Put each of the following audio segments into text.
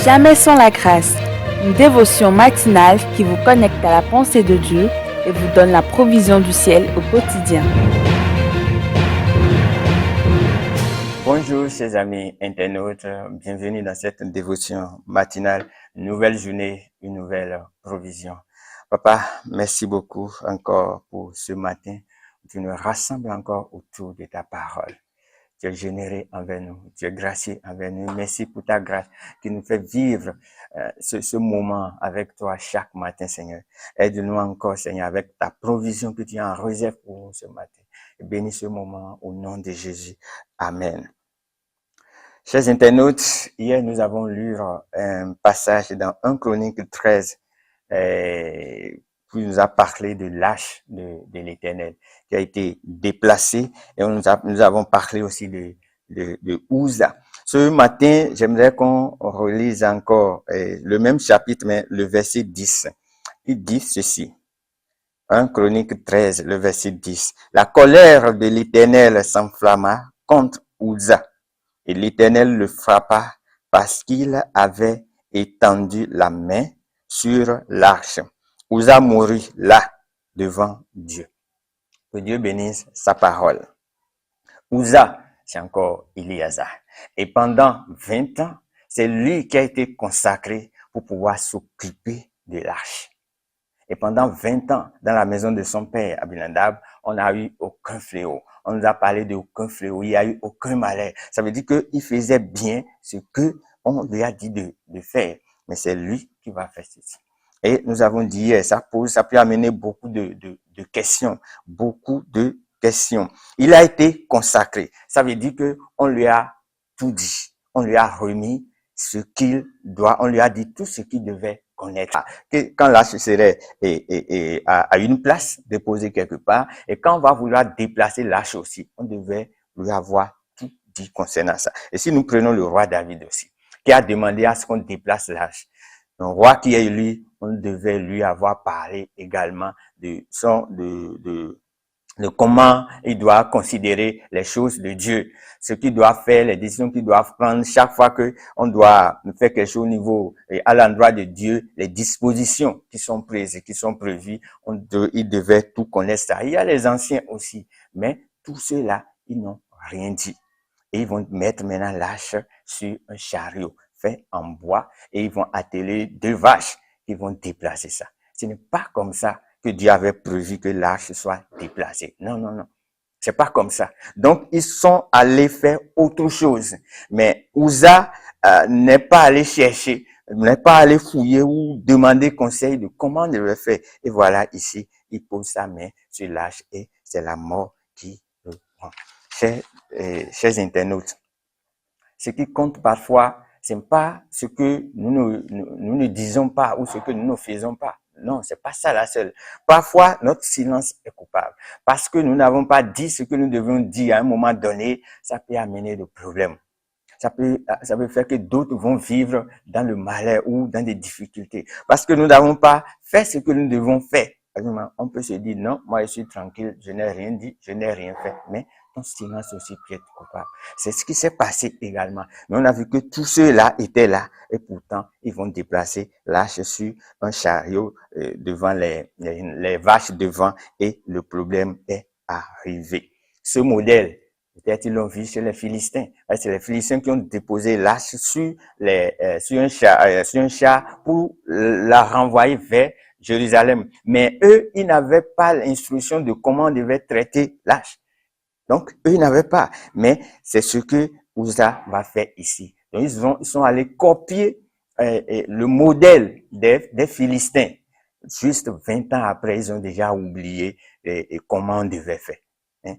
Jamais sans la grâce, une dévotion matinale qui vous connecte à la pensée de Dieu et vous donne la provision du ciel au quotidien. Bonjour chers amis internautes, bienvenue dans cette dévotion matinale, une nouvelle journée, une nouvelle provision. Papa, merci beaucoup encore pour ce matin. Tu nous rassembles encore autour de ta parole. Tu es généreux envers nous, tu es gracieux envers nous. Merci pour ta grâce qui nous fait vivre ce moment avec toi chaque matin, Seigneur. Aide-nous encore, Seigneur, avec ta provision que tu as en réserve pour nous ce matin. Et bénis ce moment au nom de Jésus. Amen. Chers internautes, hier nous avons lu un passage dans 1 Chronique 13 qui nous a parlé de l'arche de l'Éternel qui a été déplacé et nous avons parlé aussi de Uza. Ce matin, j'aimerais qu'on relise encore le même chapitre, mais le verset 10. Il dit ceci. 1 Chronique 13, le verset 10. La colère de l'Éternel s'enflamma contre Uza. Et l'Éternel le frappa parce qu'il avait étendu la main sur l'arche. Uza mourut là, devant Dieu. Que Dieu bénisse sa parole. Uza, c'est encore Éléazar. Et pendant 20 ans, c'est lui qui a été consacré pour pouvoir s'occuper de l'arche. Et pendant 20 ans, dans la maison de son père, Abinadab, on n'a eu aucun fléau. On nous a parlé d'aucun fléau. Il n'y a eu aucun malheur. Ça veut dire qu'il faisait bien ce que on lui a dit de faire. Mais c'est lui qui va faire ceci. Et nous avons dit, ça peut amener beaucoup de questions. Beaucoup de questions. Il a été consacré. Ça veut dire que on lui a tout dit. On lui a remis ce qu'il doit. On lui a dit tout ce qu'il devait connaître. Quand l'arche serait à une place, déposée quelque part, et quand on va vouloir déplacer l'arche aussi, on devait lui avoir tout dit concernant ça. Et si nous prenons le roi David aussi, qui a demandé à ce qu'on déplace l'arche, un roi qui est élu, on devait lui avoir parlé également de comment il doit considérer les choses de Dieu, ce qu'il doit faire, les décisions qu'il doit prendre chaque fois que on doit faire quelque chose au niveau et à l'endroit de Dieu, les dispositions qui sont prises et qui sont prévues, il devait tout connaître ça. Il y a les anciens aussi, mais tous ceux-là, ils n'ont rien dit. Et ils vont mettre maintenant l'arche sur un chariot fait en bois et ils vont atteler 2 vaches qui vont déplacer ça. Ce n'est pas comme ça que Dieu avait prévu que l'arche soit déplacée. Non, non, non. C'est pas comme ça. Donc, ils sont allés faire autre chose. Mais Uza n'est pas allé chercher, n'est pas allé fouiller ou demander conseil de comment il le faire. Et voilà, ici, il pose sa main sur l'arche et c'est la mort qui le prend. Chers internautes, ce qui compte parfois, c'est pas ce que nous ne disons pas ou ce que nous ne faisons pas. Non, c'est pas ça la seule. Parfois, notre silence est coupable. Parce que nous n'avons pas dit ce que nous devions dire à un moment donné, ça peut amener des problèmes. Ça peut faire que d'autres vont vivre dans le malheur ou dans des difficultés. Parce que nous n'avons pas fait ce que nous devons faire. On peut se dire, non, moi je suis tranquille, je n'ai rien dit, je n'ai rien fait. Mais ton silence aussi peut être coupable. C'est ce qui s'est passé également. Mais on a vu que tous ceux-là étaient là et pourtant, ils vont déplacer l'arche sur un chariot devant les vaches devant et le problème est arrivé. Ce modèle, peut-être ils l'ont vu chez les Philistins. C'est les Philistins qui ont déposé l'arche sur un char pour la renvoyer vers Jérusalem. Mais eux, ils n'avaient pas l'instruction de comment on devait traiter l'arche. Donc, eux, ils n'avaient pas. Mais c'est ce que Uza va faire ici. Donc, ils sont allés copier le modèle des Philistins. Juste 20 ans après, ils ont déjà oublié comment on devait faire.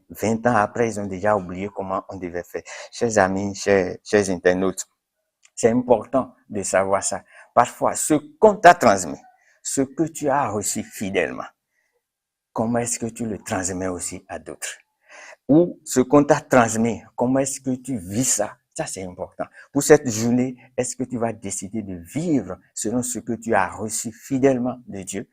20 ans après, ils ont déjà oublié comment on devait faire. Chers amis, chers internautes, c'est important de savoir ça. Parfois, ce qu'on t'a transmis, ce que tu as reçu fidèlement, comment est-ce que tu le transmets aussi à d'autres? Ou ce qu'on t'a transmis, comment est-ce que tu vis ça? Ça, c'est important. Pour cette journée, est-ce que tu vas décider de vivre selon ce que tu as reçu fidèlement de Dieu?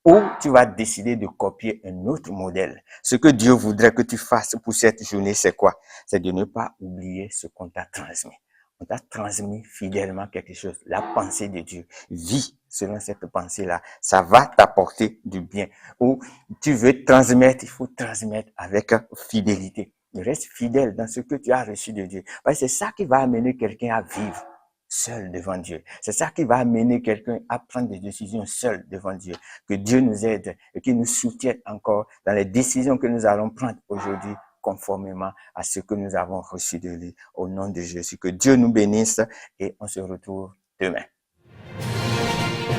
Ou tu vas décider de copier un autre modèle. Ce que Dieu voudrait que tu fasses pour cette journée, c'est quoi? C'est de ne pas oublier ce qu'on t'a transmis. On t'a transmis fidèlement quelque chose, la pensée de Dieu. Vis selon cette pensée-là. Ça va t'apporter du bien. Ou tu veux transmettre, il faut transmettre avec fidélité. Reste fidèle dans ce que tu as reçu de Dieu. Parce que c'est ça qui va amener quelqu'un à vivre seul devant Dieu. C'est ça qui va amener quelqu'un à prendre des décisions seul devant Dieu. Que Dieu nous aide et qu'il nous soutienne encore dans les décisions que nous allons prendre aujourd'hui, conformément à ce que nous avons reçu de lui. Au nom de Jésus, que Dieu nous bénisse et on se retrouve demain.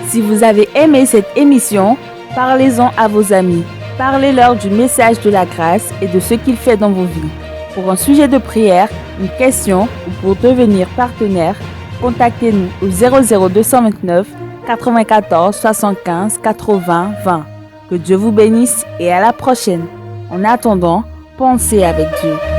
Si vous avez aimé cette émission, parlez-en à vos amis. Parlez-leur du message de la grâce et de ce qu'il fait dans vos vies. Pour un sujet de prière, une question ou pour devenir partenaire, contactez-nous au 00229 94 75 80 20. Que Dieu vous bénisse et à la prochaine. En attendant, pensez avec Dieu.